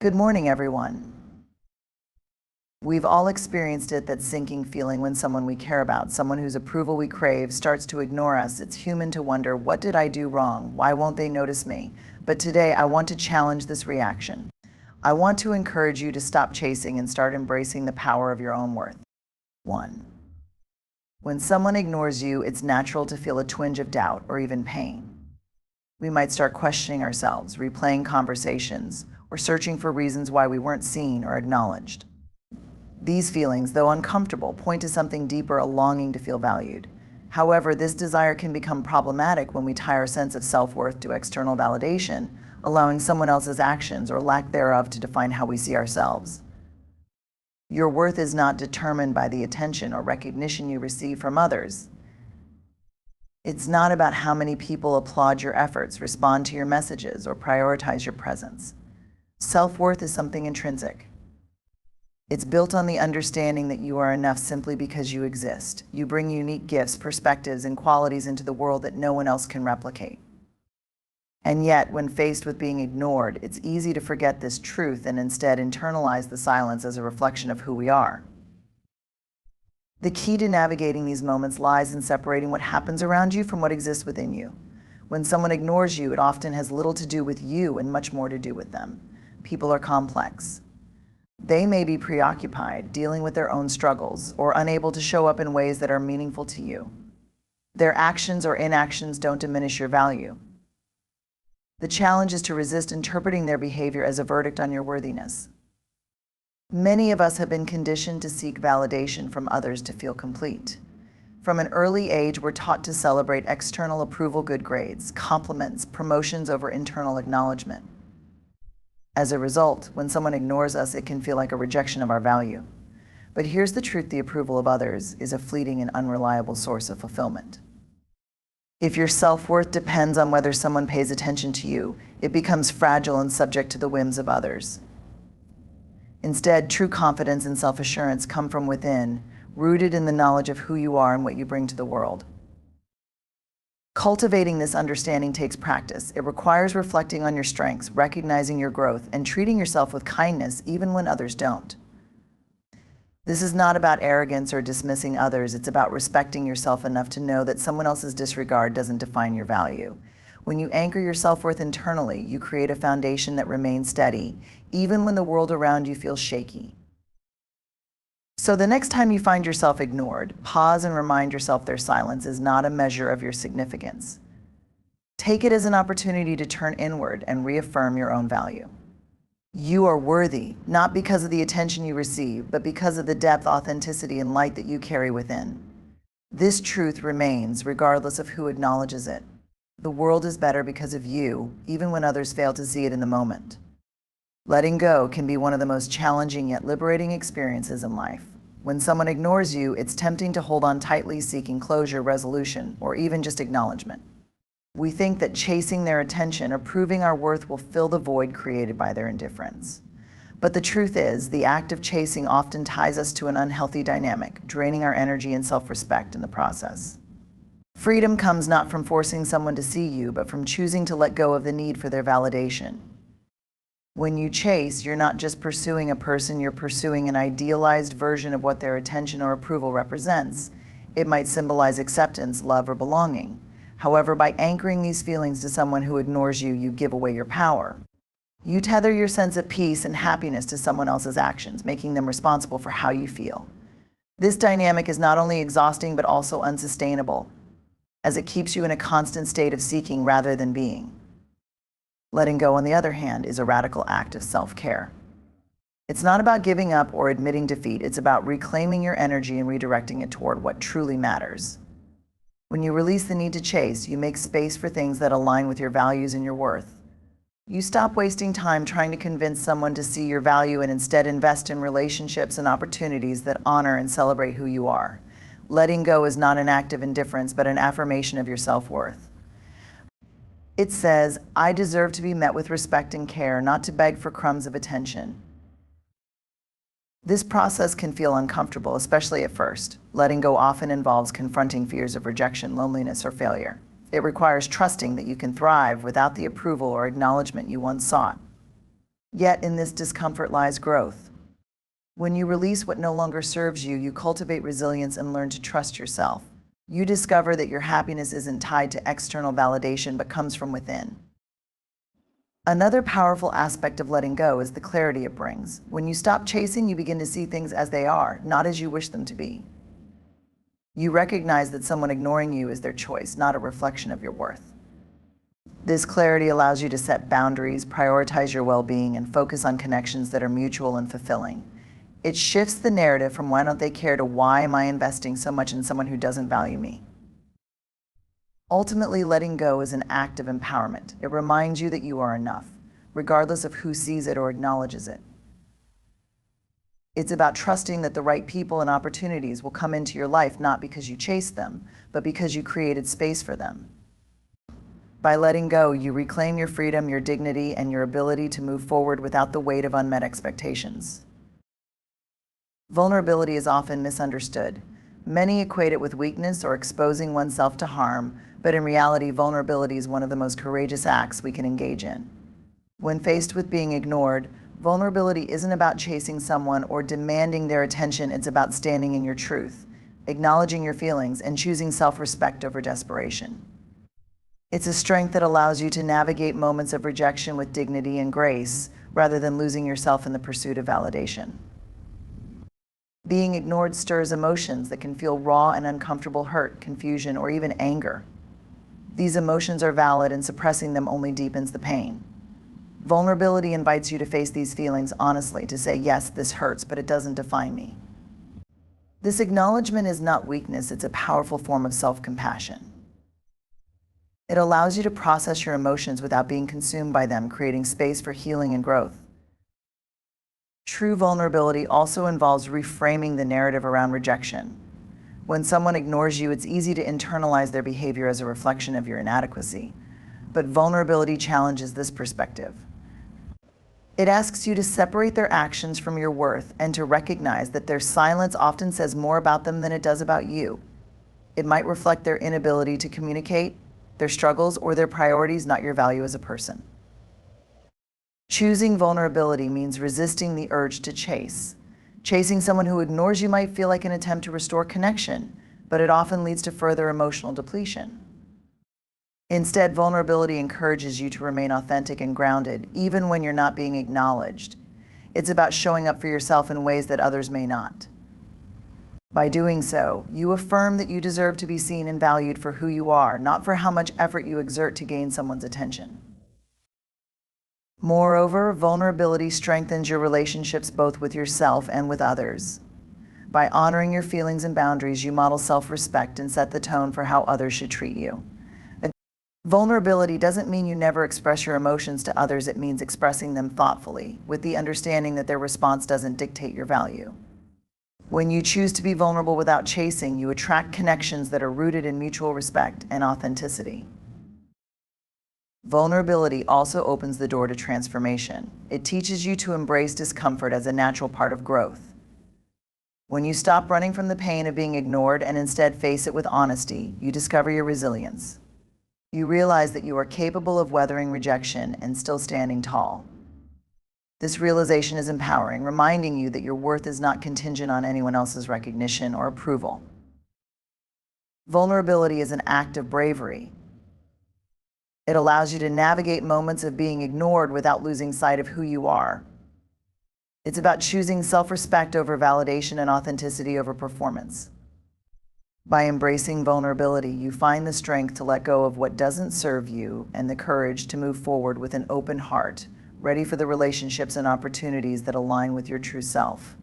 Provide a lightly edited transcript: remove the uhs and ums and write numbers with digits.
Good morning, everyone. We've all experienced it, that sinking feeling when someone we care about, someone whose approval we crave, starts to ignore us. It's human to wonder, what did I do wrong? Why won't they notice me? But today, I want to challenge this reaction. I want to encourage you to stop chasing and start embracing the power of your own worth. 1. When someone ignores you, it's natural to feel a twinge of doubt or even pain. We might start questioning ourselves, replaying conversations, or searching for reasons why we weren't seen or acknowledged. These feelings, though uncomfortable, point to something deeper, a longing to feel valued. However, this desire can become problematic when we tie our sense of self-worth to external validation, allowing someone else's actions or lack thereof to define how we see ourselves. Your worth is not determined by the attention or recognition you receive from others. It's not about how many people applaud your efforts, respond to your messages, or prioritize your presence. Self-worth is something intrinsic. It's built on the understanding that you are enough simply because you exist. You bring unique gifts, perspectives, and qualities into the world that no one else can replicate. And yet, when faced with being ignored, it's easy to forget this truth and instead internalize the silence as a reflection of who we are. The key to navigating these moments lies in separating what happens around you from what exists within you. When someone ignores you, it often has little to do with you and much more to do with them. People are complex. They may be preoccupied, dealing with their own struggles, or unable to show up in ways that are meaningful to you. Their actions or inactions don't diminish your value. The challenge is to resist interpreting their behavior as a verdict on your worthiness. Many of us have been conditioned to seek validation from others to feel complete. From an early age, we're taught to celebrate external approval, good grades, compliments, promotions over internal acknowledgement. As a result, when someone ignores us, it can feel like a rejection of our value. But here's the truth: the approval of others is a fleeting and unreliable source of fulfillment. If your self-worth depends on whether someone pays attention to you, it becomes fragile and subject to the whims of others. Instead, true confidence and self-assurance come from within, rooted in the knowledge of who you are and what you bring to the world. Cultivating this understanding takes practice. It requires reflecting on your strengths, recognizing your growth, and treating yourself with kindness even when others don't. This is not about arrogance or dismissing others. It's about respecting yourself enough to know that someone else's disregard doesn't define your value. When you anchor your self-worth internally, you create a foundation that remains steady, even when the world around you feels shaky. So the next time you find yourself ignored, pause and remind yourself their silence is not a measure of your significance. Take it as an opportunity to turn inward and reaffirm your own value. You are worthy, not because of the attention you receive, but because of the depth, authenticity, and light that you carry within. This truth remains regardless of who acknowledges it. The world is better because of you, even when others fail to see it in the moment. Letting go can be one of the most challenging yet liberating experiences in life. When someone ignores you, it's tempting to hold on tightly, seeking closure, resolution, or even just acknowledgement. We think that chasing their attention or proving our worth will fill the void created by their indifference. But the truth is, the act of chasing often ties us to an unhealthy dynamic, draining our energy and self-respect in the process. Freedom comes not from forcing someone to see you, but from choosing to let go of the need for their validation. When you chase, you're not just pursuing a person, you're pursuing an idealized version of what their attention or approval represents. It might symbolize acceptance, love, or belonging. However, by anchoring these feelings to someone who ignores you, you give away your power. You tether your sense of peace and happiness to someone else's actions, making them responsible for how you feel. This dynamic is not only exhausting, but also unsustainable, as it keeps you in a constant state of seeking rather than being. Letting go, on the other hand, is a radical act of self-care. It's not about giving up or admitting defeat. It's about reclaiming your energy and redirecting it toward what truly matters. When you release the need to chase, you make space for things that align with your values and your worth. You stop wasting time trying to convince someone to see your value and instead invest in relationships and opportunities that honor and celebrate who you are. Letting go is not an act of indifference, but an affirmation of your self-worth. It says, I deserve to be met with respect and care, not to beg for crumbs of attention. This process can feel uncomfortable, especially at first. Letting go often involves confronting fears of rejection, loneliness, or failure. It requires trusting that you can thrive without the approval or acknowledgement you once sought. Yet in this discomfort lies growth. When you release what no longer serves you, you cultivate resilience and learn to trust yourself. You discover that your happiness isn't tied to external validation but comes from within. Another powerful aspect of letting go is the clarity it brings. When you stop chasing, you begin to see things as they are, not as you wish them to be. You recognize that someone ignoring you is their choice, not a reflection of your worth. This clarity allows you to set boundaries, prioritize your well-being, and focus on connections that are mutual and fulfilling. It shifts the narrative from why don't they care to why am I investing so much in someone who doesn't value me. Ultimately, letting go is an act of empowerment. It reminds you that you are enough, regardless of who sees it or acknowledges it. It's about trusting that the right people and opportunities will come into your life not because you chased them, but because you created space for them. By letting go, you reclaim your freedom, your dignity, and your ability to move forward without the weight of unmet expectations. Vulnerability is often misunderstood. Many equate it with weakness or exposing oneself to harm, but in reality, vulnerability is one of the most courageous acts we can engage in. When faced with being ignored, vulnerability isn't about chasing someone or demanding their attention, it's about standing in your truth, acknowledging your feelings, and choosing self-respect over desperation. It's a strength that allows you to navigate moments of rejection with dignity and grace, rather than losing yourself in the pursuit of validation. Being ignored stirs emotions that can feel raw and uncomfortable: hurt, confusion, or even anger. These emotions are valid, and suppressing them only deepens the pain. Vulnerability invites you to face these feelings honestly, to say, yes, this hurts, but it doesn't define me. This acknowledgement is not weakness, it's a powerful form of self-compassion. It allows you to process your emotions without being consumed by them, creating space for healing and growth. True vulnerability also involves reframing the narrative around rejection. When someone ignores you, it's easy to internalize their behavior as a reflection of your inadequacy. But vulnerability challenges this perspective. It asks you to separate their actions from your worth and to recognize that their silence often says more about them than it does about you. It might reflect their inability to communicate, their struggles, or their priorities, not your value as a person. Choosing vulnerability means resisting the urge to chase. Chasing someone who ignores you might feel like an attempt to restore connection, but it often leads to further emotional depletion. Instead, vulnerability encourages you to remain authentic and grounded, even when you're not being acknowledged. It's about showing up for yourself in ways that others may not. By doing so, you affirm that you deserve to be seen and valued for who you are, not for how much effort you exert to gain someone's attention. Moreover, vulnerability strengthens your relationships both with yourself and with others. By honoring your feelings and boundaries, you model self-respect and set the tone for how others should treat you. Vulnerability doesn't mean you never express your emotions to others, it means expressing them thoughtfully, with the understanding that their response doesn't dictate your value. When you choose to be vulnerable without chasing, you attract connections that are rooted in mutual respect and authenticity. Vulnerability also opens the door to transformation. It teaches you to embrace discomfort as a natural part of growth. When you stop running from the pain of being ignored and instead face it with honesty, you discover your resilience. You realize that you are capable of weathering rejection and still standing tall. This realization is empowering, reminding you that your worth is not contingent on anyone else's recognition or approval. Vulnerability is an act of bravery. It allows you to navigate moments of being ignored without losing sight of who you are. It's about choosing self-respect over validation and authenticity over performance. By embracing vulnerability, you find the strength to let go of what doesn't serve you and the courage to move forward with an open heart, ready for the relationships and opportunities that align with your true self.